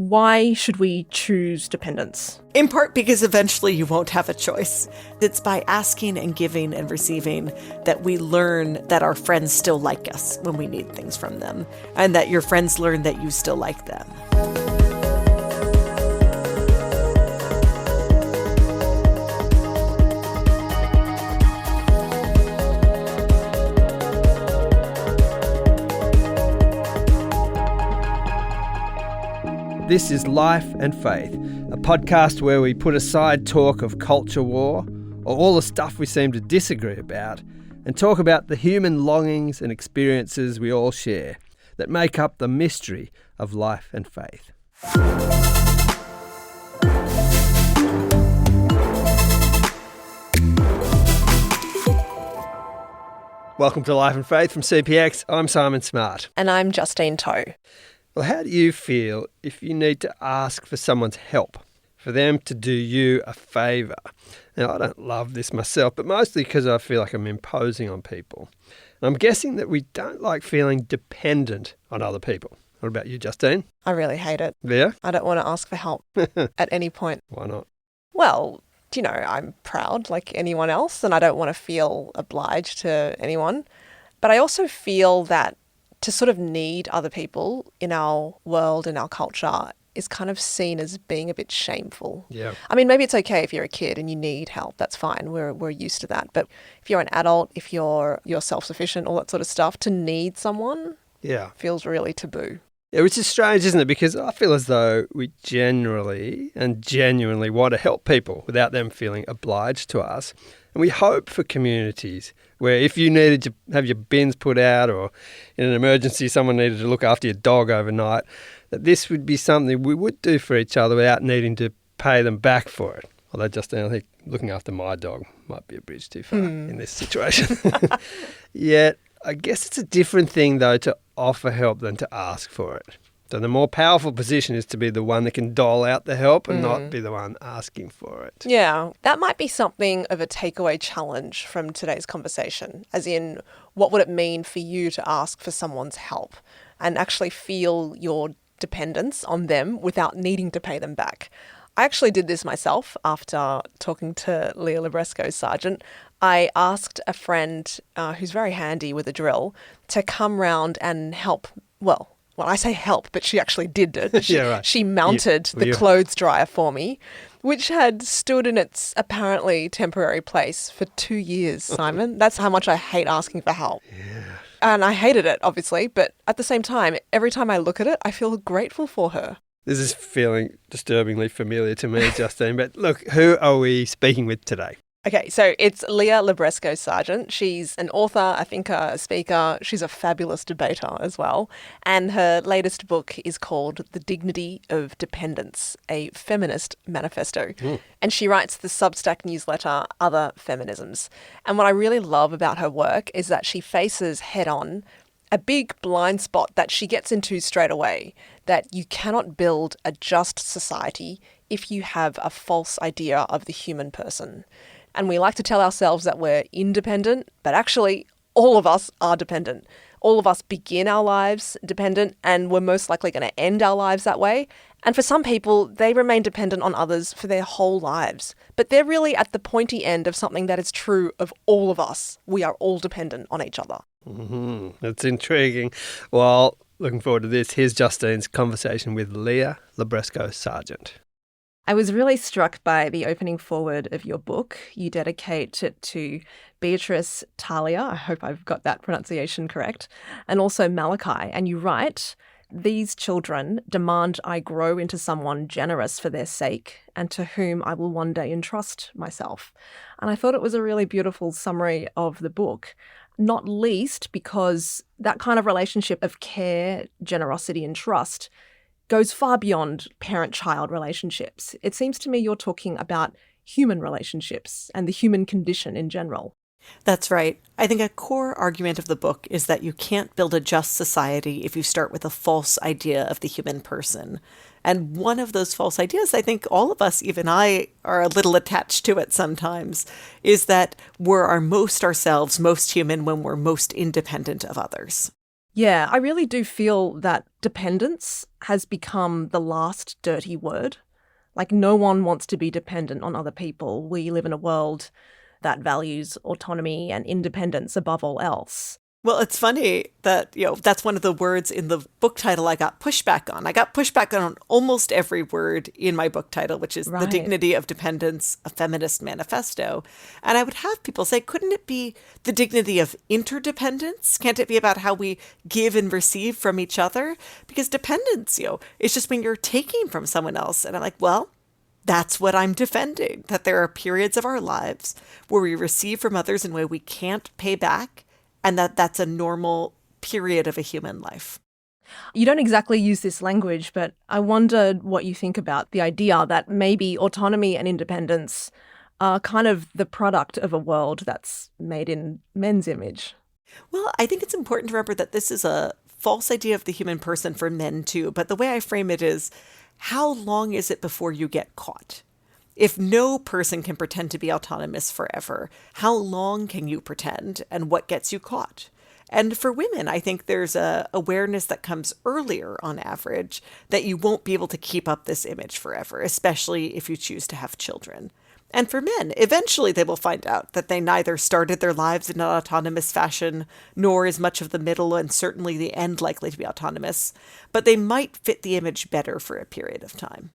Why should we choose dependence? In part because eventually you won't have a choice. It's by asking and giving and receiving that we learn that our friends still like us when we need things from them, and that your friends learn that you still like them. This is Life and Faith, a podcast where we put aside talk of culture war or all the stuff we seem to disagree about and talk about the human longings and experiences we all share that make up the mystery of life and faith. Welcome to Life and Faith from CPX. I'm Simon Smart. And I'm Justine Toe. Well, how do you feel if you need to ask for someone's help, for them to do you a favour? Now, I don't love this myself, but mostly because I feel like I'm imposing on people. And I'm guessing that we don't like feeling dependent on other people. What about you, Justine? I really hate it. Yeah? I don't want to ask for help at any point. Why not? Well, I'm proud like anyone else, and I don't want to feel obliged to anyone. But I also feel that to sort of need other people in our world, in our culture, is kind of seen as being a bit shameful. Yeah. I mean, maybe it's okay if you're a kid and you need help. That's fine. We're used to that. But if you're an adult, if you're self-sufficient, all that sort of stuff, to need someone feels really taboo. Yeah, which is strange, isn't it? Because I feel as though we generally and genuinely want to help people without them feeling obliged to us. And we hope for communities where if you needed to have your bins put out or in an emergency someone needed to look after your dog overnight, that this would be something we would do for each other without needing to pay them back for it. Although, Justine, I think looking after my dog might be a bridge too far in this situation. Yet, I guess it's a different thing, though, to offer help than to ask for it. So the more powerful position is to be the one that can dole out the help and not be the one asking for it. Yeah, that might be something of a takeaway challenge from today's conversation, as in, what would it mean for you to ask for someone's help and actually feel your dependence on them without needing to pay them back? I actually did this myself after talking to Leah Libresco Sargeant. I asked a friend who's very handy with a drill to come round and help. Well, I say help, but she actually did it. She mounted the clothes dryer for me, which had stood in its apparently temporary place for 2 years, Simon. That's how much I hate asking for help. Yeah. And I hated it, obviously, but at the same time, every time I look at it, I feel grateful for her. This is feeling disturbingly familiar to me, Justine. But look, who are we speaking with today? Okay, so it's Leah Libresco Sargeant. She's an author, a thinker, a speaker. She's a fabulous debater as well. And her latest book is called The Dignity of Dependence, a Feminist Manifesto. And she writes the Substack newsletter, Other Feminisms. And what I really love about her work is that she faces head-on a big blind spot that she gets into straight away, that you cannot build a just society if you have a false idea of the human person. And we like to tell ourselves that we're independent, but actually all of us are dependent. All of us begin our lives dependent, and we're most likely going to end our lives that way. And for some people, they remain dependent on others for their whole lives. But they're really at the pointy end of something that is true of all of us. We are all dependent on each other. That's intriguing. Well, looking forward to this. Here's Justine's conversation with Leah Libresco Sargeant. I was really struck by the opening foreword of your book. You dedicate it to Beatrice Talia, I hope I've got that pronunciation correct, and also Malachi. And you write, "These children demand I grow into someone generous for their sake and to whom I will one day entrust myself." And I thought it was a really beautiful summary of the book, not least because that kind of relationship of care, generosity and trust goes far beyond parent-child relationships. It seems to me you're talking about human relationships and the human condition in general. That's right. I think a core argument of the book is that you can't build a just society if you start with a false idea of the human person. And one of those false ideas, I think all of us, even I, are a little attached to it sometimes, is that we're our most ourselves, most human when we're most independent of others. Yeah, I really do feel that dependence has become the last dirty word. Like, no one wants to be dependent on other people. We live in a world that values autonomy and independence above all else. Well, it's funny that, that's one of the words in the book title I got pushback on. I got pushback on almost every word in my book title, which is The Dignity of Dependence, a Feminist Manifesto. And I would have people say, couldn't it be the dignity of interdependence? Can't it be about how we give and receive from each other? Because dependence, is just when you're taking from someone else. And I'm like, well, that's what I'm defending, that there are periods of our lives where we receive from others in a way we can't pay back, and that's a normal period of a human life. You don't exactly use this language, but I wondered what you think about the idea that maybe autonomy and independence are kind of the product of a world that's made in men's image. Well, I think it's important to remember that this is a false idea of the human person for men too, but the way I frame it is, how long is it before you get caught? If no person can pretend to be autonomous forever, how long can you pretend, and what gets you caught? And for women, I think there's a awareness that comes earlier on average that you won't be able to keep up this image forever, especially if you choose to have children. And for men, eventually they will find out that they neither started their lives in an autonomous fashion, nor is much of the middle and certainly the end likely to be autonomous, but they might fit the image better for a period of time.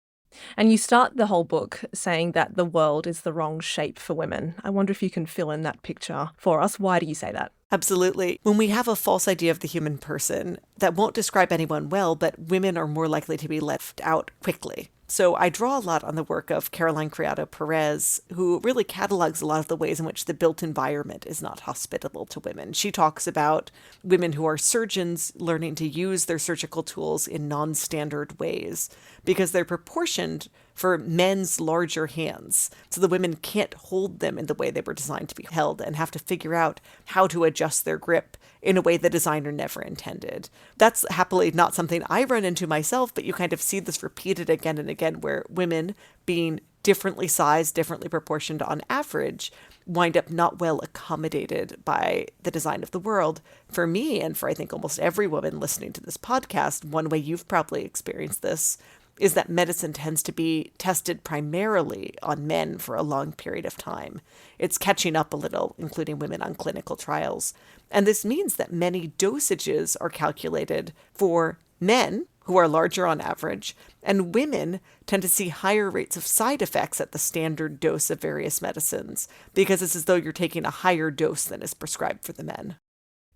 And you start the whole book saying that the world is the wrong shape for women. I wonder if you can fill in that picture for us. Why do you say that? Absolutely. When we have a false idea of the human person, that won't describe anyone well, but women are more likely to be left out quickly. So I draw a lot on the work of Caroline Criado Perez, who really catalogs a lot of the ways in which the built environment is not hospitable to women. She talks about women who are surgeons learning to use their surgical tools in non-standard ways because they're proportioned for men's larger hands. So the women can't hold them in the way they were designed to be held and have to figure out how to adjust their grip in a way the designer never intended. That's happily not something I run into myself, but you kind of see this repeated again and again, where women, being differently sized, differently proportioned on average, wind up not well accommodated by the design of the world. For me, and for I think almost every woman listening to this podcast, one way you've probably experienced this is that medicine tends to be tested primarily on men for a long period of time. It's catching up a little, including women on clinical trials. And this means that many dosages are calculated for men, who are larger on average, and women tend to see higher rates of side effects at the standard dose of various medicines, because it's as though you're taking a higher dose than is prescribed for the men.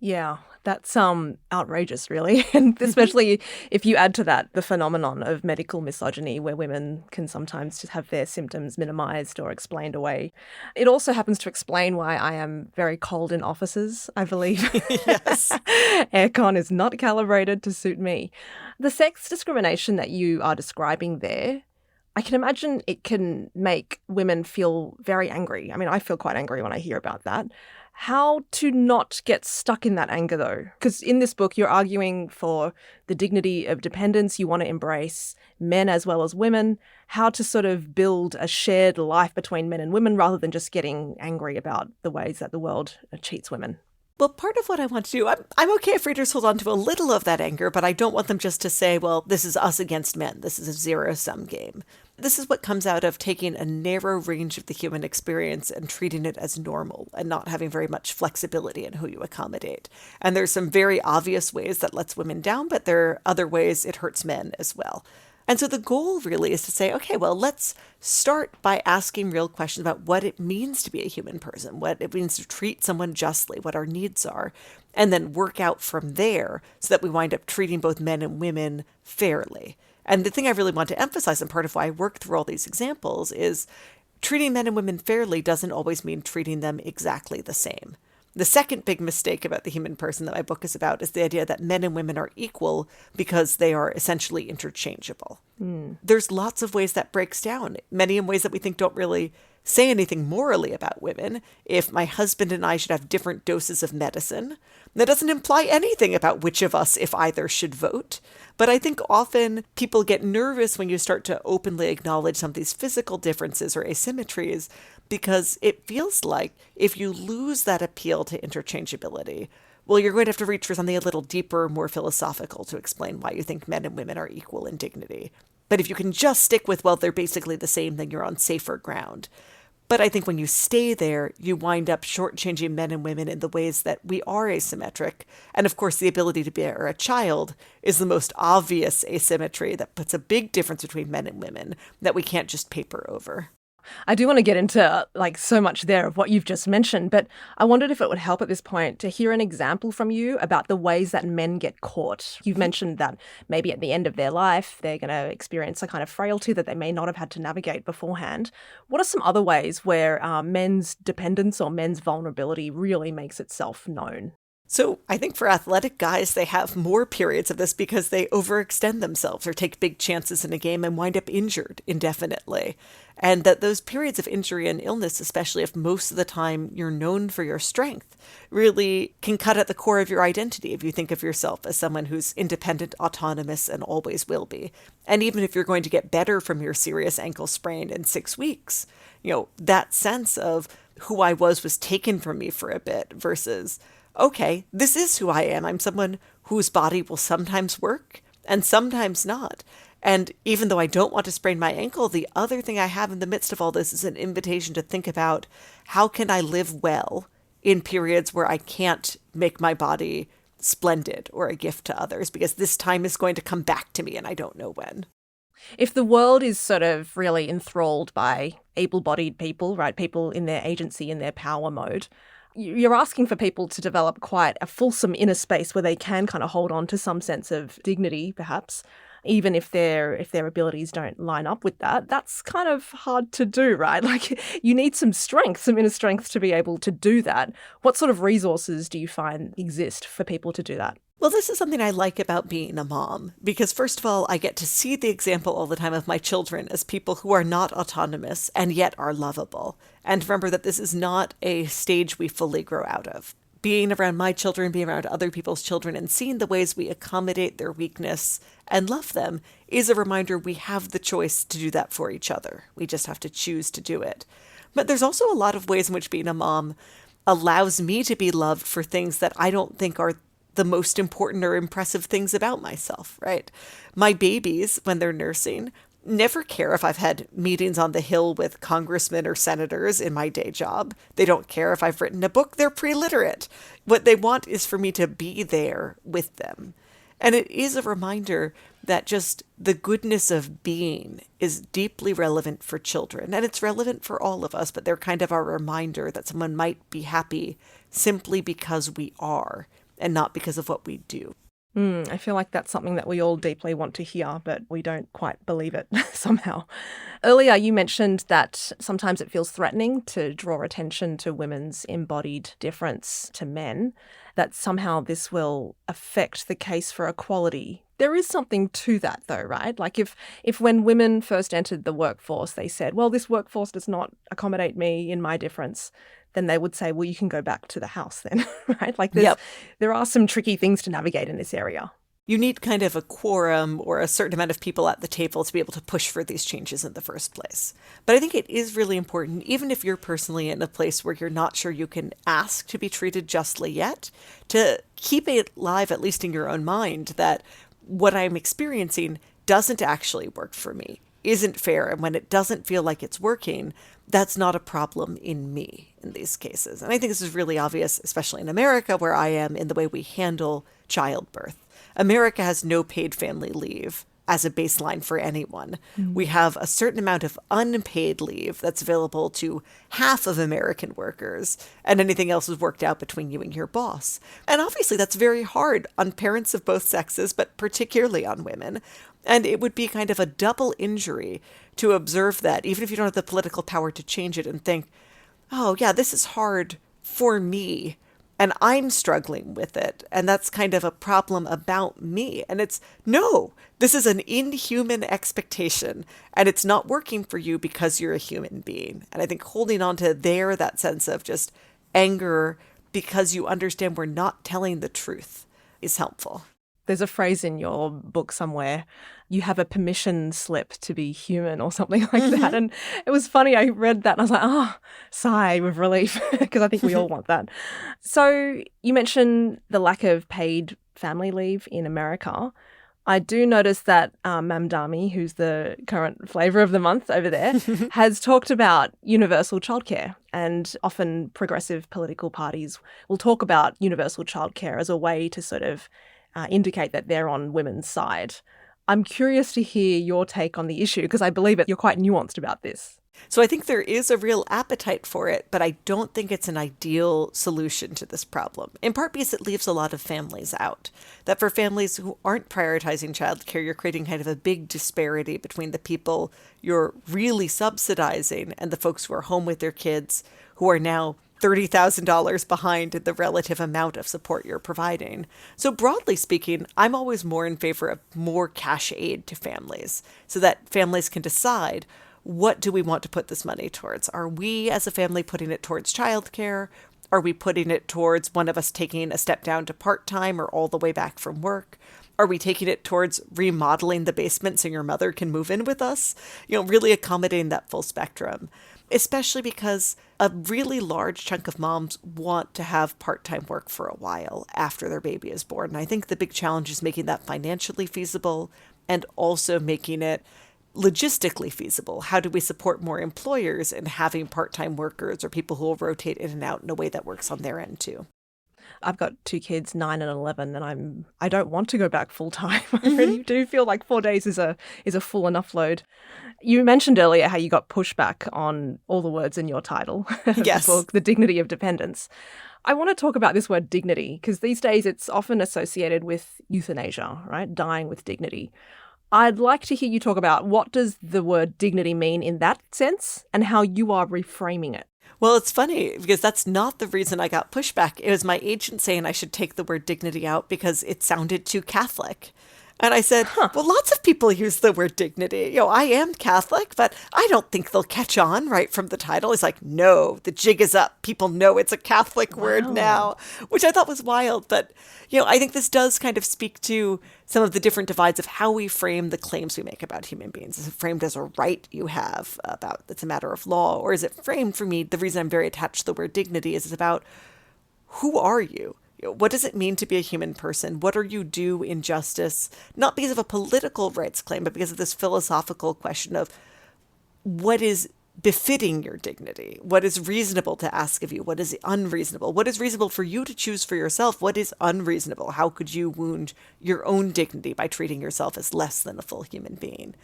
Yeah, that's outrageous, really. And especially if you add to that the phenomenon of medical misogyny, where women can sometimes just have their symptoms minimized or explained away. It also happens to explain why I am very cold in offices, I believe. Yes. Aircon is not calibrated to suit me. The sex discrimination that you are describing there, I can imagine it can make women feel very angry. I mean, I feel quite angry when I hear about that. How to not get stuck in that anger, though? Because in this book, you're arguing for the dignity of dependence. You want to embrace men as well as women, how to sort of build a shared life between men and women rather than just getting angry about the ways that the world cheats women. Well, part of what I want to do, I'm okay if readers hold on to a little of that anger, but I don't want them just to say, well, this is us against men. This is a zero-sum game. This is what comes out of taking a narrow range of the human experience and treating it as normal and not having very much flexibility in who you accommodate. And there's some very obvious ways that lets women down, but there are other ways it hurts men as well. And so the goal really is to say, okay, well, let's start by asking real questions about what it means to be a human person, what it means to treat someone justly, what our needs are, and then work out from there so that we wind up treating both men and women fairly. And the thing I really want to emphasize, and part of why I work through all these examples, is treating men and women fairly doesn't always mean treating them exactly the same. The second big mistake about the human person that my book is about is the idea that men and women are equal because they are essentially interchangeable. There's lots of ways that breaks down, many in ways that we think don't really say anything morally about women. If my husband and I should have different doses of medicine, that doesn't imply anything about which of us, if either, should vote. But I think often people get nervous when you start to openly acknowledge some of these physical differences or asymmetries, because it feels like if you lose that appeal to interchangeability, well, you're going to have to reach for something a little deeper, more philosophical to explain why you think men and women are equal in dignity. But if you can just stick with, well, they're basically the same, then you're on safer ground. But I think when you stay there, you wind up shortchanging men and women in the ways that we are asymmetric. And of course, the ability to bear a child is the most obvious asymmetry that puts a big difference between men and women that we can't just paper over. I do want to get into so much there of what you've just mentioned, but I wondered if it would help at this point to hear an example from you about the ways that men get caught. You've mentioned that maybe at the end of their life, they're going to experience a kind of frailty that they may not have had to navigate beforehand. What are some other ways where men's dependence or men's vulnerability really makes itself known? So I think for athletic guys, they have more periods of this because they overextend themselves or take big chances in a game and wind up injured indefinitely. And that those periods of injury and illness, especially if most of the time you're known for your strength, really can cut at the core of your identity if you think of yourself as someone who's independent, autonomous, and always will be. And even if you're going to get better from your serious ankle sprain in 6 weeks, that sense of who I was taken from me for a bit versus, okay, this is who I am. I'm someone whose body will sometimes work and sometimes not. And even though I don't want to sprain my ankle, the other thing I have in the midst of all this is an invitation to think about how can I live well in periods where I can't make my body splendid or a gift to others, because this time is going to come back to me and I don't know when. If the world is sort of really enthralled by able-bodied people, right, people in their agency, in their power mode, you're asking for people to develop quite a fulsome inner space where they can kind of hold on to some sense of dignity, perhaps, even if their abilities don't line up with that. That's kind of hard to do, right? You need some strength, some inner strength to be able to do that. What sort of resources do you find exist for people to do that? Well, this is something I like about being a mom, because first of all, I get to see the example all the time of my children as people who are not autonomous and yet are lovable. And remember that this is not a stage we fully grow out of. Being around my children, being around other people's children, and seeing the ways we accommodate their weakness and love them is a reminder we have the choice to do that for each other. We just have to choose to do it. But there's also a lot of ways in which being a mom allows me to be loved for things that I don't think are the most important or impressive things about myself, right? My babies, when they're nursing, never care if I've had meetings on the Hill with congressmen or senators in my day job. They don't care if I've written a book. They're pre-literate. What they want is for me to be there with them. And it is a reminder that just the goodness of being is deeply relevant for children. And it's relevant for all of us, but they're kind of our reminder that someone might be happy simply because we are and not because of what we do. I feel like that's something that we all deeply want to hear, but we don't quite believe it somehow. Earlier, you mentioned that sometimes it feels threatening to draw attention to women's embodied difference to men, that somehow this will affect the case for equality. There is something to that, though, right? If when women first entered the workforce, they said, well, this workforce does not accommodate me in my difference, then they would say, well, you can go back to the house then, right? There are some tricky things to navigate in this area. You need kind of a quorum or a certain amount of people at the table to be able to push for these changes in the first place. But I think it is really important, even if you're personally in a place where you're not sure you can ask to be treated justly yet, to keep it alive, at least in your own mind, that what I'm experiencing doesn't actually work for me, isn't fair. And when it doesn't feel like it's working, that's not a problem in me in these cases. And I think this is really obvious, especially in America, where I am, in the way we handle childbirth. America has no paid family leave as a baseline for anyone. We have a certain amount of unpaid leave that's available to half of American workers, and anything else is worked out between you and your boss. And obviously that's very hard on parents of both sexes, but particularly on women. And it would be kind of a double injury to observe that, even if you don't have the political power to change it, and think, oh yeah, this is hard for me, and I'm struggling with it, and that's kind of a problem about me. And it's, no, this is an inhuman expectation, and it's not working for you because you're a human being. And I think holding on to that sense of just anger because you understand we're not telling the truth is helpful. There's a phrase in your book somewhere, you have a permission slip to be human or something like that. And it was funny. I read that and I was like, oh, sigh with relief, because I think we all want that. So you mentioned the lack of paid family leave in America. I do notice that Mamdani, who's the current flavour of the month over there, has talked about universal childcare, and often progressive political parties will talk about universal childcare as a way to sort of indicate that they're on women's side. I'm curious to hear your take on the issue, because I believe that you're quite nuanced about this. So I think there is a real appetite for it, but I don't think it's an ideal solution to this problem, in part because it leaves a lot of families out. That for families who aren't prioritizing childcare, you're creating kind of a big disparity between the people you're really subsidizing and the folks who are home with their kids, who are now $30,000 behind in the relative amount of support you're providing. So broadly speaking, I'm always more in favor of more cash aid to families so that families can decide, what do we want to put this money towards? Are we as a family putting it towards childcare? Are we putting it towards one of us taking a step down to part-time or all the way back from work? Are we taking it towards remodeling the basement so your mother can move in with us? Really accommodating that full spectrum, especially because a really large chunk of moms want to have part-time work for a while after their baby is born. And I think the big challenge is making that financially feasible and also making it logistically feasible. How do we support more employers in having part-time workers or people who will rotate in and out in a way that works on their end too? I've got 2 kids, 9 and 11, and I don't want to go back full time. I really do feel like 4 days is a full enough load. You mentioned earlier how you got pushback on all the words in your title of Yes. the book, The Dignity of Dependence. I want to talk about this word dignity, because these days it's often associated with euthanasia, right? Dying with dignity. I'd like to hear you talk about, what does the word dignity mean in that sense and how you are reframing it? Well, it's funny because that's not the reason I got pushback. It was my agent saying I should take the word dignity out because it sounded too Catholic. And I said, well, lots of people use the word dignity. I am Catholic, but I don't think they'll catch on right from the title. He's like, no, the jig is up. People know it's a Catholic word now, which I thought was wild. But, I think this does kind of speak to some of the different divides of how we frame the claims we make about human beings. Is it framed as a right you have about it's a matter of law? Or is it framed, for me, the reason I'm very attached to the word dignity is it's about, who are you? What does it mean to be a human person? What are you due in justice? Not because of a political rights claim, but because of this philosophical question of what is befitting your dignity? What is reasonable to ask of you? What is unreasonable? What is reasonable for you to choose for yourself? What is unreasonable? How could you wound your own dignity by treating yourself as less than a full human being?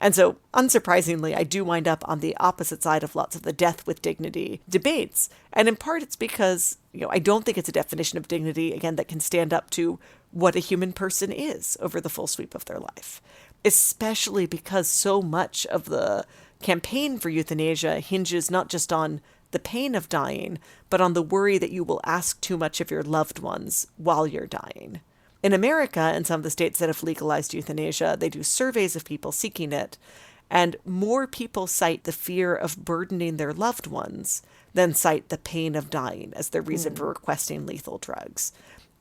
And so, unsurprisingly, I do wind up on the opposite side of lots of the death with dignity debates. And in part, it's because, I don't think it's a definition of dignity, again, that can stand up to what a human person is over the full sweep of their life. Especially because so much of the campaign for euthanasia hinges not just on the pain of dying, but on the worry that you will ask too much of your loved ones while you're dying. In America, and some of the states that have legalized euthanasia, they do surveys of people seeking it, and more people cite the fear of burdening their loved ones than cite the pain of dying as their reason for requesting lethal drugs.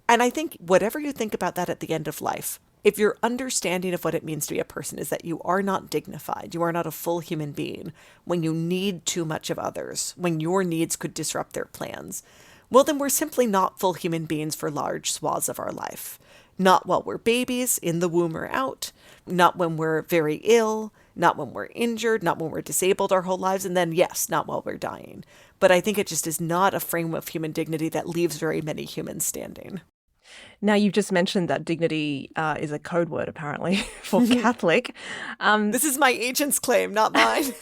And I think whatever you think about that at the end of life, if your understanding of what it means to be a person is that you are not dignified, you are not a full human being, when you need too much of others, when your needs could disrupt their plans, well, then we're simply not full human beings for large swaths of our life. Not while we're babies, in the womb or out, not when we're very ill, not when we're injured, not when we're disabled our whole lives, and then, yes, not while we're dying. But I think it just is not a frame of human dignity that leaves very many humans standing. Now, you've just mentioned that dignity is a code word, apparently, for Catholic. This is my agent's claim, not mine.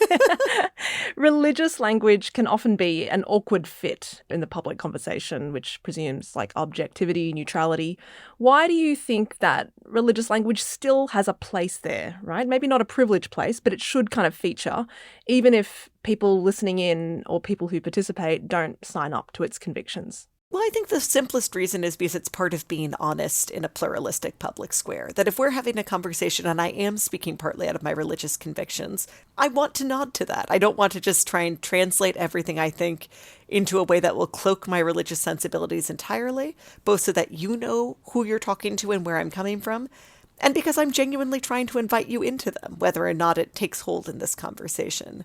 Religious language can often be an awkward fit in the public conversation, which presumes objectivity, neutrality. Why do you think that religious language still has a place there, right? Maybe not a privileged place, but it should kind of feature, even if people listening in or people who participate don't sign up to its convictions? Well, I think the simplest reason is because it's part of being honest in a pluralistic public square. That if we're having a conversation and I am speaking partly out of my religious convictions, I want to nod to that. I don't want to just try and translate everything I think into a way that will cloak my religious sensibilities entirely, both so that you know who you're talking to and where I'm coming from, and because I'm genuinely trying to invite you into them, whether or not it takes hold in this conversation.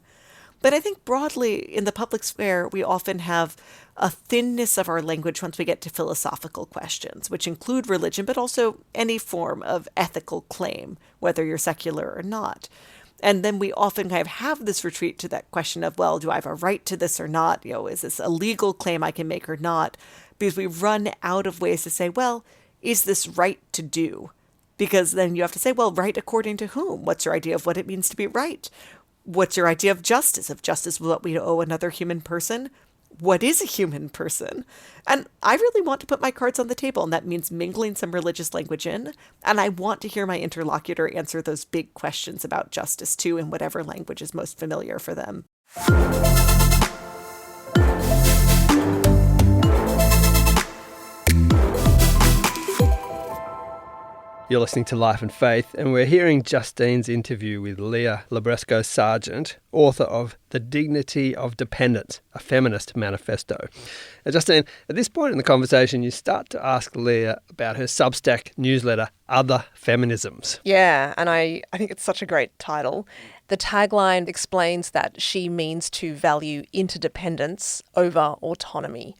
But I think broadly in the public sphere, we often have a thinness of our language once we get to philosophical questions, which include religion, but also any form of ethical claim, whether you're secular or not. And then we often kind of have this retreat to that question of, well, do I have a right to this or not? Is this a legal claim I can make or not? Because we run out of ways to say, well, is this right to do? Because then you have to say, well, right according to whom? What's your idea of what it means to be right? What's your idea of justice? If justice is what we owe another human person, what is a human person? And I really want to put my cards on the table, and that means mingling some religious language in. And I want to hear my interlocutor answer those big questions about justice too, in whatever language is most familiar for them. You're listening to Life and Faith, and we're hearing Justine's interview with Leah Libresco Sargeant, author of The Dignity of Dependence, a Feminist Manifesto. Now, Justine, at this point in the conversation, you start to ask Leah about her Substack newsletter, Other Feminisms. Yeah, and I think it's such a great title. The tagline explains that she means to value interdependence over autonomy.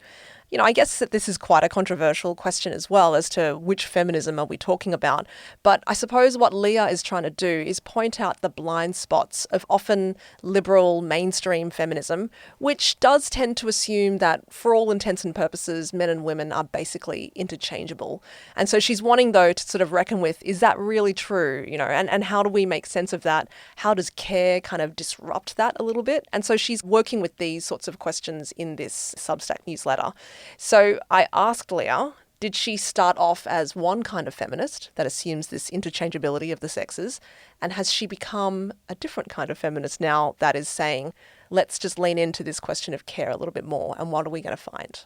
I guess that this is quite a controversial question as well as to which feminism are we talking about. But I suppose what Leah is trying to do is point out the blind spots of often liberal mainstream feminism, which does tend to assume that for all intents and purposes, men and women are basically interchangeable. And so she's wanting, though, to sort of reckon with, is that really true? And how do we make sense of that? How does care kind of disrupt that a little bit? And so she's working with these sorts of questions in this Substack newsletter. So I asked Leah, did she start off as one kind of feminist that assumes this interchangeability of the sexes? And has she become a different kind of feminist now that is saying, let's just lean into this question of care a little bit more, and what are we going to find?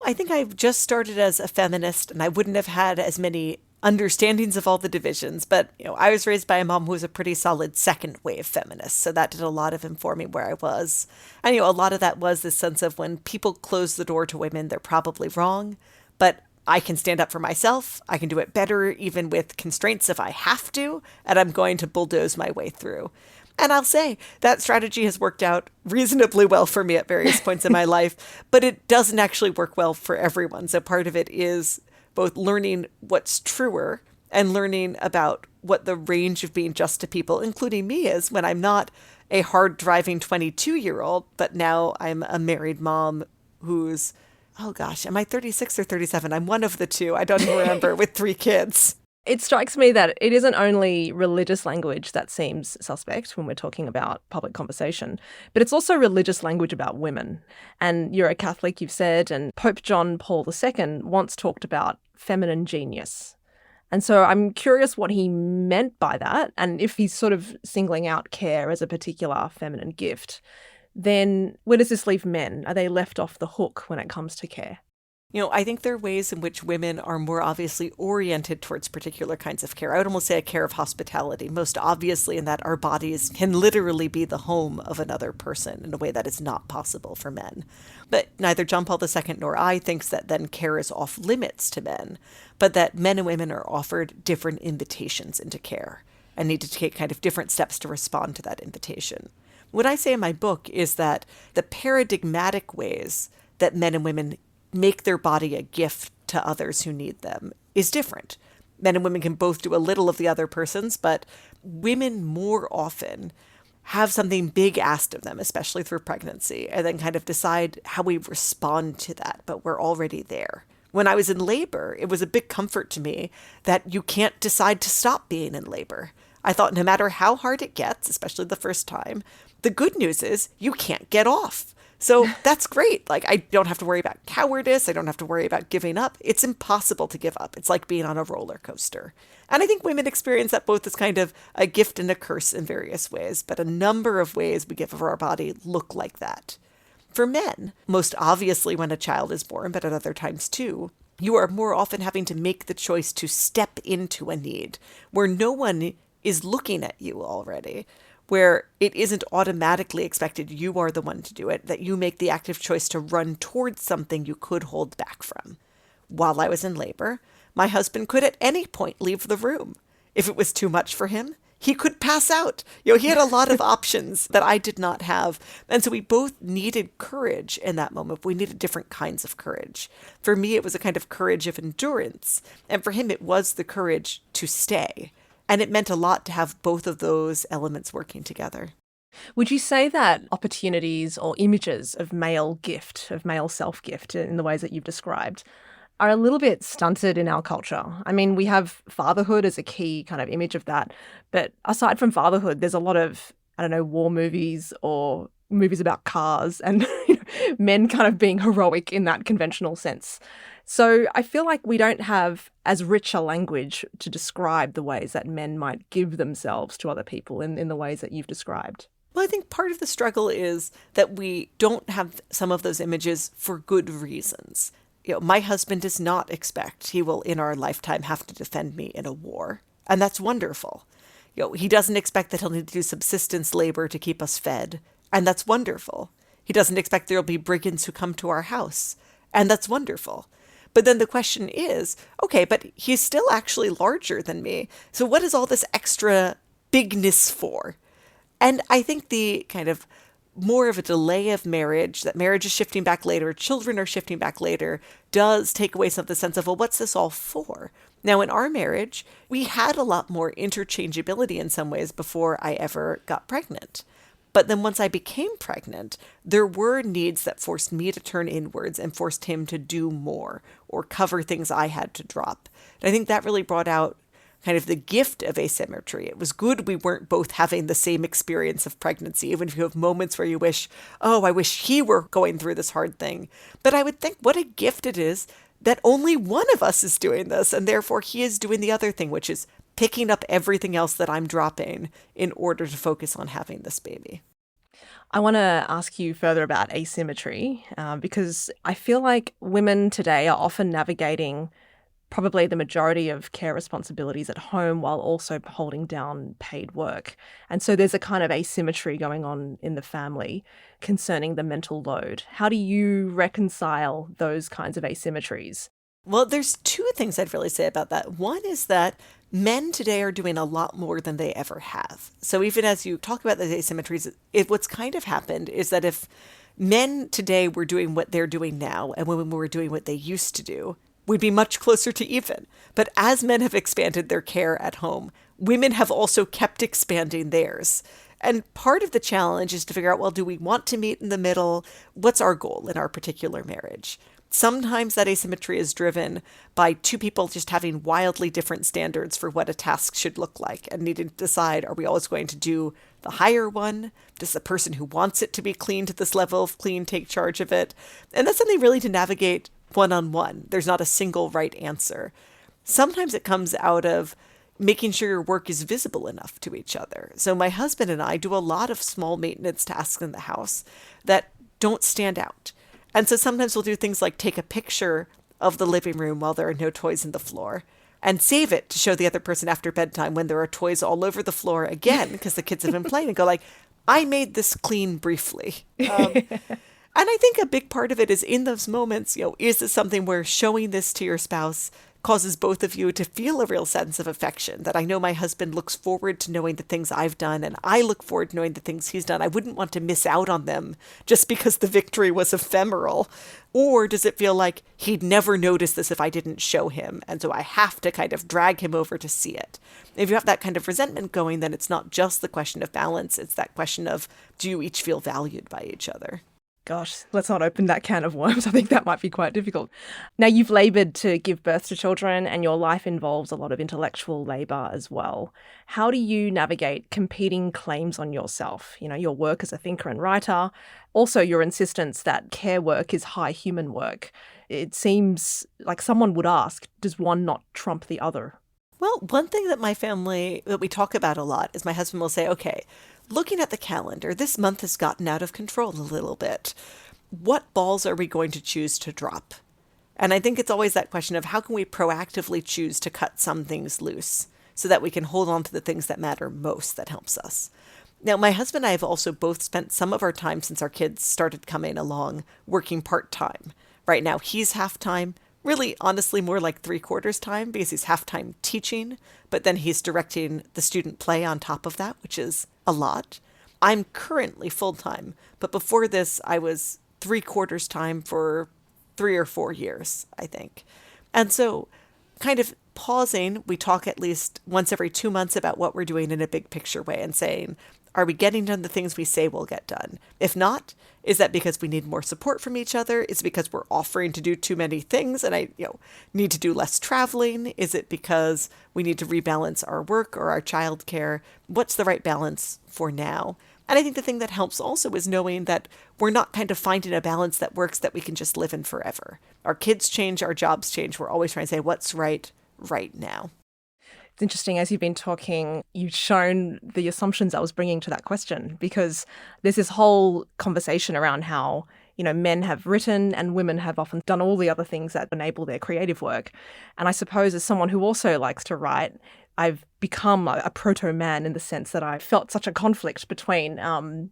I think I've just started as a feminist, and I wouldn't have had as many understandings of all the divisions. But, I was raised by a mom who was a pretty solid second wave feminist. So that did a lot of informing where I was. And, a lot of that was this sense of when people close the door to women, they're probably wrong. But I can stand up for myself. I can do it better, even with constraints if I have to. And I'm going to bulldoze my way through. And I'll say that strategy has worked out reasonably well for me at various points in my life. But it doesn't actually work well for everyone. So part of it is both learning what's truer and learning about what the range of being just to people, including me, is when I'm not a hard-driving 22-year-old, but now I'm a married mom who's, am I 36 or 37? I'm one of the two. I don't even remember, with 3 kids. It strikes me that it isn't only religious language that seems suspect when we're talking about public conversation, but it's also religious language about women. And you're a Catholic, you've said, and Pope John Paul II once talked about feminine genius. And so I'm curious what he meant by that, and if he's sort of singling out care as a particular feminine gift, then where does this leave men? Are they left off the hook when it comes to care? I think there are ways in which women are more obviously oriented towards particular kinds of care. I would almost say a care of hospitality, most obviously in that our bodies can literally be the home of another person in a way that is not possible for men. But neither John Paul II nor I thinks that then care is off limits to men, but that men and women are offered different invitations into care and need to take kind of different steps to respond to that invitation. What I say in my book is that the paradigmatic ways that men and women make their body a gift to others who need them is different. Men and women can both do a little of the other person's, but women more often have something big asked of them, especially through pregnancy, and then kind of decide how we respond to that, but we're already there. When I was in labor, it was a big comfort to me that you can't decide to stop being in labor. I thought no matter how hard it gets, especially the first time, the good news is you can't get off. So that's great. I don't have to worry about cowardice. I don't have to worry about giving up. It's impossible to give up. It's like being on a roller coaster. And I think women experience that both as kind of a gift and a curse in various ways, but a number of ways we give of our body look like that. For men, most obviously when a child is born, but at other times too, you are more often having to make the choice to step into a need where no one is looking at you already, where it isn't automatically expected you are the one to do it, that you make the active choice to run towards something you could hold back from. While I was in labor, my husband could at any point leave the room. If it was too much for him, he could pass out. He had a lot of options that I did not have. And so we both needed courage in that moment. We needed different kinds of courage. For me, it was a kind of courage of endurance. And for him, it was the courage to stay. And it meant a lot to have both of those elements working together. Would you say that opportunities or images of male gift, of male self-gift in the ways that you've described, are a little bit stunted in our culture? I mean, we have fatherhood as a key kind of image of that. But aside from fatherhood, there's a lot of, war movies or movies about cars and men kind of being heroic in that conventional sense. So I feel like we don't have as rich a language to describe the ways that men might give themselves to other people in the ways that you've described. Well, I think part of the struggle is that we don't have some of those images for good reasons. My husband does not expect he will in our lifetime have to defend me in a war. And that's wonderful. He doesn't expect that he'll need to do subsistence labor to keep us fed. And that's wonderful. He doesn't expect there'll be brigands who come to our house. And that's wonderful. But then the question is, okay, but he's still actually larger than me. So what is all this extra bigness for? And I think the kind of more of a delay of marriage, that marriage is shifting back later, children are shifting back later, does take away some of the sense of, well, what's this all for? Now, in our marriage, we had a lot more interchangeability in some ways before I ever got pregnant. But then once I became pregnant, there were needs that forced me to turn inwards and forced him to do more or cover things I had to drop. And I think that really brought out kind of the gift of asymmetry. It was good we weren't both having the same experience of pregnancy, even if you have moments where you wish, I wish he were going through this hard thing. But I would think what a gift it is that only one of us is doing this, and therefore he is doing the other thing, which is picking up everything else that I'm dropping in order to focus on having this baby. I want to ask you further about asymmetry because I feel like women today are often navigating probably the majority of care responsibilities at home while also holding down paid work. And so there's a kind of asymmetry going on in the family concerning the mental load. How do you reconcile those kinds of asymmetries? Well, there's two things I'd really say about that. One is that men today are doing a lot more than they ever have. So even as you talk about the asymmetries, what's kind of happened is that if men today were doing what they're doing now and women were doing what they used to do, we'd be much closer to even. But as men have expanded their care at home, women have also kept expanding theirs. And part of the challenge is to figure out, well, do we want to meet in the middle? What's our goal in our particular marriage? Sometimes that asymmetry is driven by two people just having wildly different standards for what a task should look like and needing to decide, are we always going to do the higher one? Does the person who wants it to be clean to this level of clean take charge of it? And that's something really to navigate one-on-one. There's not a single right answer. Sometimes it comes out of making sure your work is visible enough to each other. So my husband and I do a lot of small maintenance tasks in the house that don't stand out. And so sometimes we'll do things like take a picture of the living room while there are no toys in the floor and save it to show the other person after bedtime when there are toys all over the floor again because the kids have been playing and go like, I made this clean briefly. And I think a big part of it is in those moments, is this something where showing this to your spouse causes both of you to feel a real sense of affection, that I know my husband looks forward to knowing the things I've done and I look forward to knowing the things he's done. I wouldn't want to miss out on them just because the victory was ephemeral. Or does it feel like he'd never notice this if I didn't show him, and so I have to kind of drag him over to see it? If you have that kind of resentment going, then it's not just the question of balance, it's that question of, do you each feel valued by each other? Gosh, let's not open that can of worms. I think that might be quite difficult. Now, you've laboured to give birth to children and your life involves a lot of intellectual labour as well. How do you navigate competing claims on yourself? Your work as a thinker and writer, also your insistence that care work is high human work. It seems like someone would ask, does one not trump the other? Well, one thing that we talk about a lot is my husband will say, okay, looking at the calendar, this month has gotten out of control a little bit. what balls are we going to choose to drop? And I think it's always that question of how can we proactively choose to cut some things loose so that we can hold on to the things that matter most that helps us. Now, my husband and I have also both spent some of our time since our kids started coming along working part-time. Right now, he's half-time, really honestly more like 3/4 time because he's half-time teaching, but then he's directing the student play on top of that, which is a lot. I'm currently full-time, but before this, I was 3/4 time for 3 or 4 years, I think. And so kind of pausing, we talk at least once every 2 months about what we're doing in a big picture way and saying, are we getting done the things we say we'll get done? If not, is that because we need more support from each other? Is it because we're offering to do too many things and I need to do less traveling? Is it because we need to rebalance our work or our childcare? What's the right balance for now? And I think the thing that helps also is knowing that we're not kind of finding a balance that works that we can just live in forever. Our kids change, our jobs change. We're always trying to say what's right now. It's interesting, as you've been talking, you've shown the assumptions I was bringing to that question, because there's this whole conversation around how, men have written and women have often done all the other things that enable their creative work. And I suppose as someone who also likes to write, I've become a proto-man in the sense that I felt such a conflict between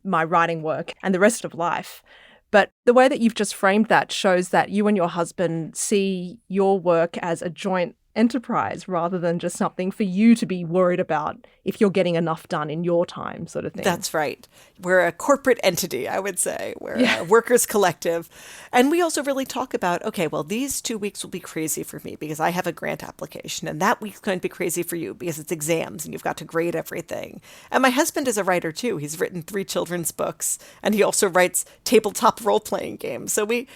my writing work and the rest of life. But the way that you've just framed that shows that you and your husband see your work as a joint enterprise rather than just something for you to be worried about if you're getting enough done in your time, sort of thing. That's right. We're a corporate entity, I would say. We're a workers collective. And we also really talk about, okay, well, these 2 weeks will be crazy for me because I have a grant application, and that week's going to be crazy for you because it's exams and you've got to grade everything. And my husband is a writer too. He's written 3 children's books, and he also writes tabletop role-playing games. So we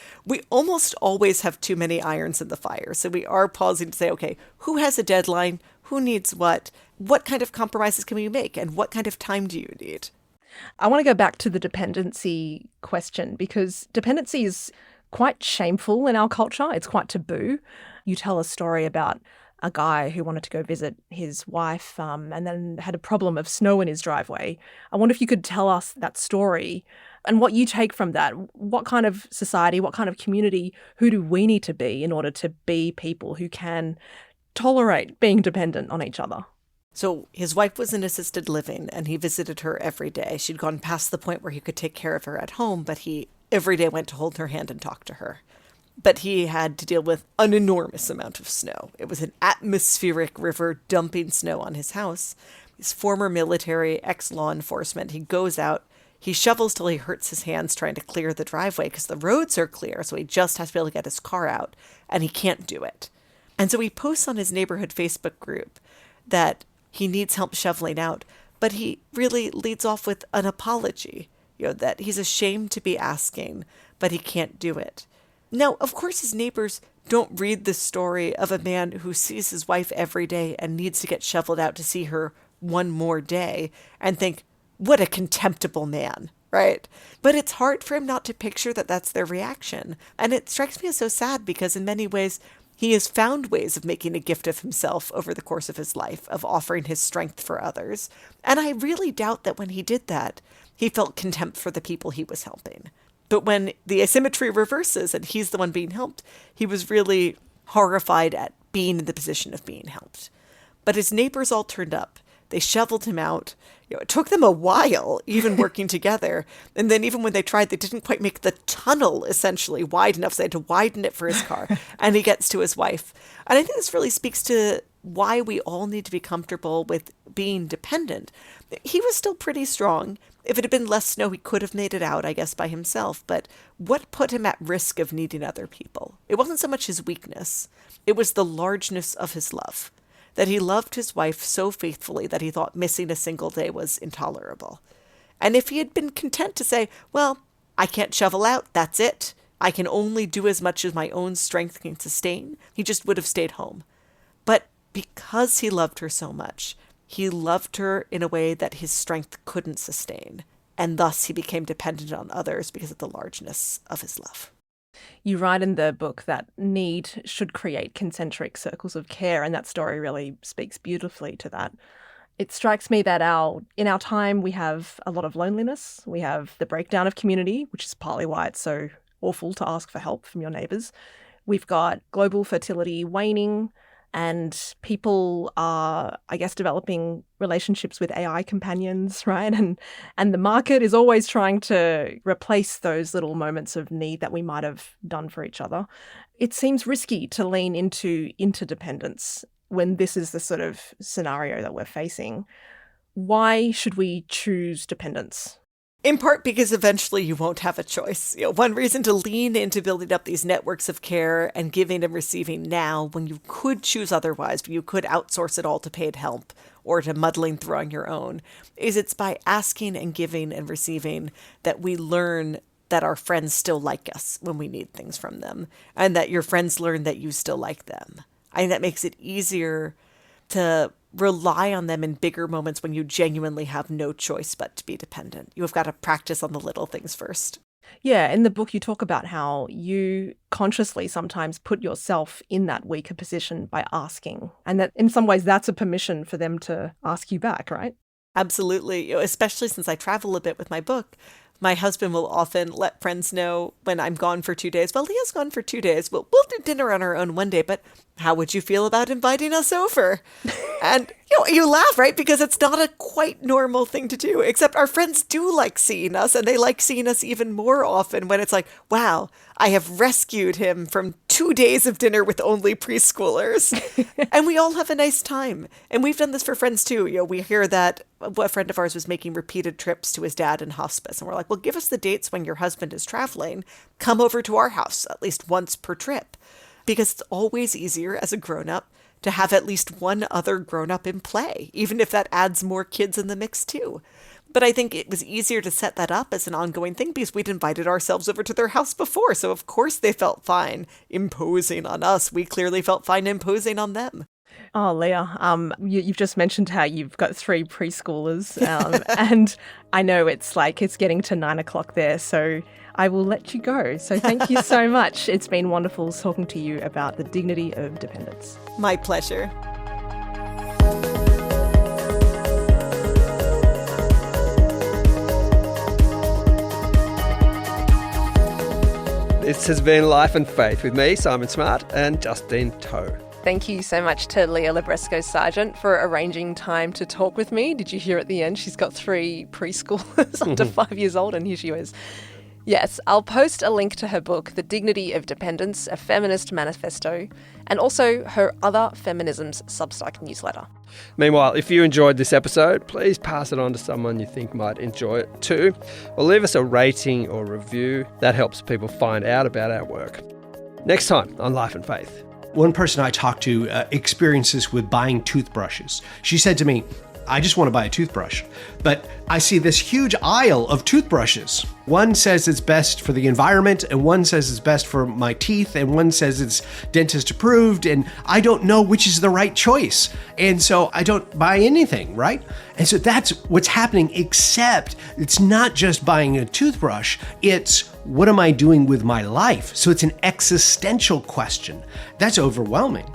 almost always have too many irons in the fire. So we are pausing to say, okay, who has a deadline? Who needs what? What kind of compromises can we make? And what kind of time do you need? I want to go back to the dependency question, because dependency is quite shameful in our culture. It's quite taboo. You tell a story about a guy who wanted to go visit his wife and then had a problem of snow in his driveway. I wonder if you could tell us that story and what you take from that. What kind of society, what kind of community, who do we need to be in order to be people who can tolerate being dependent on each other? So his wife was in assisted living and he visited her every day. She'd gone past the point where he could take care of her at home, but he every day went to hold her hand and talk to her. But he had to deal with an enormous amount of snow. It was an atmospheric river dumping snow on his house. He's former military, ex-law enforcement. He goes out, he shovels till he hurts his hands trying to clear the driveway because the roads are clear, so he just has to be able to get his car out, and he can't do it. And so he posts on his neighborhood Facebook group that he needs help shoveling out, but he really leads off with an apology, that he's ashamed to be asking, but he can't do it. Now, of course, his neighbors don't read the story of a man who sees his wife every day and needs to get shoveled out to see her one more day and think, what a contemptible man, right? But it's hard for him not to picture that that's their reaction. And it strikes me as so sad because in many ways, he has found ways of making a gift of himself over the course of his life, of offering his strength for others. And I really doubt that when he did that, he felt contempt for the people he was helping. But when the asymmetry reverses and he's the one being helped, he was really horrified at being in the position of being helped. But his neighbors all turned up. They shoveled him out. It took them a while, even working together. And then even when they tried, they didn't quite make the tunnel essentially wide enough. So they had to widen it for his car. And he gets to his wife. And I think this really speaks to why we all need to be comfortable with being dependent. He was still pretty strong. If it had been less snow, he could have made it out, I guess, by himself. But what put him at risk of needing other people? It wasn't so much his weakness. It was the largeness of his love. That he loved his wife so faithfully that he thought missing a single day was intolerable. And if he had been content to say, well, I can't shovel out, that's it. I can only do as much as my own strength can sustain, he just would have stayed home. But because he loved her so much, he loved her in a way that his strength couldn't sustain. And thus he became dependent on others because of the largeness of his love. You write in the book that need should create concentric circles of care, and that story really speaks beautifully to that. It strikes me that in our time we have a lot of loneliness. We have the breakdown of community, which is partly why it's so awful to ask for help from your neighbours. We've got global fertility waning, and people are, I guess, developing relationships with AI companions, right? And the market is always trying to replace those little moments of need that we might have done for each other. It seems risky to lean into interdependence when this is the sort of scenario that we're facing. Why should we choose dependence? In part because eventually you won't have a choice. One reason to lean into building up these networks of care and giving and receiving now, when you could choose otherwise, when you could outsource it all to paid help or to muddling through on your own, is it's by asking and giving and receiving that we learn that our friends still like us when we need things from them, and that your friends learn that you still like them. I think that makes it easier to rely on them in bigger moments when you genuinely have no choice but to be dependent. You've got to practice on the little things first. Yeah, in the book you talk about how you consciously sometimes put yourself in that weaker position by asking, and that in some ways that's a permission for them to ask you back, right? Absolutely. Especially since I travel a bit with my book, my husband will often let friends know when I'm gone for 2 days. Well, Leah's gone for 2 days. We'll do dinner on our own one day, but how would you feel about inviting us over? And you laugh, right? Because it's not a quite normal thing to do, except our friends do like seeing us, and they like seeing us even more often when it's like, wow, I have rescued him from 2 days of dinner with only preschoolers. And we all have a nice time. And we've done this for friends too. We hear that a friend of ours was making repeated trips to his dad in hospice. And we're like, well, give us the dates when your husband is traveling. Come over to our house at least once per trip. Because it's always easier as a grown-up to have at least one other grown-up in play, even if that adds more kids in the mix too. But I think it was easier to set that up as an ongoing thing because we'd invited ourselves over to their house before. So of course they felt fine imposing on us. We clearly felt fine imposing on them. Oh, Leah, you've just mentioned how you've got 3 preschoolers, and I know it's getting to 9 o'clock there, so I will let you go. So thank you so much. It's been wonderful talking to you about the dignity of dependence. My pleasure. This has been Life and Faith with me, Simon Smart, and Justine Toe. Thank you so much to Leah Libresco Sargeant for arranging time to talk with me. Did you hear at the end? She's got 3 preschoolers under 5 years old, and here she is. Yes, I'll post a link to her book, The Dignity of Dependence, A Feminist Manifesto, and also her Other Feminisms Substack newsletter. Meanwhile, if you enjoyed this episode, please pass it on to someone you think might enjoy it too, or leave us a rating or review. That helps people find out about our work. Next time on Life and Faith. One person I talked to experiences with buying toothbrushes. She said to me, I just want to buy a toothbrush, but I see this huge aisle of toothbrushes. One says it's best for the environment, and one says it's best for my teeth, and one says it's dentist approved, and I don't know which is the right choice. And so I don't buy anything, right? And so that's what's happening, except it's not just buying a toothbrush, it's what am I doing with my life? So it's an existential question. That's overwhelming.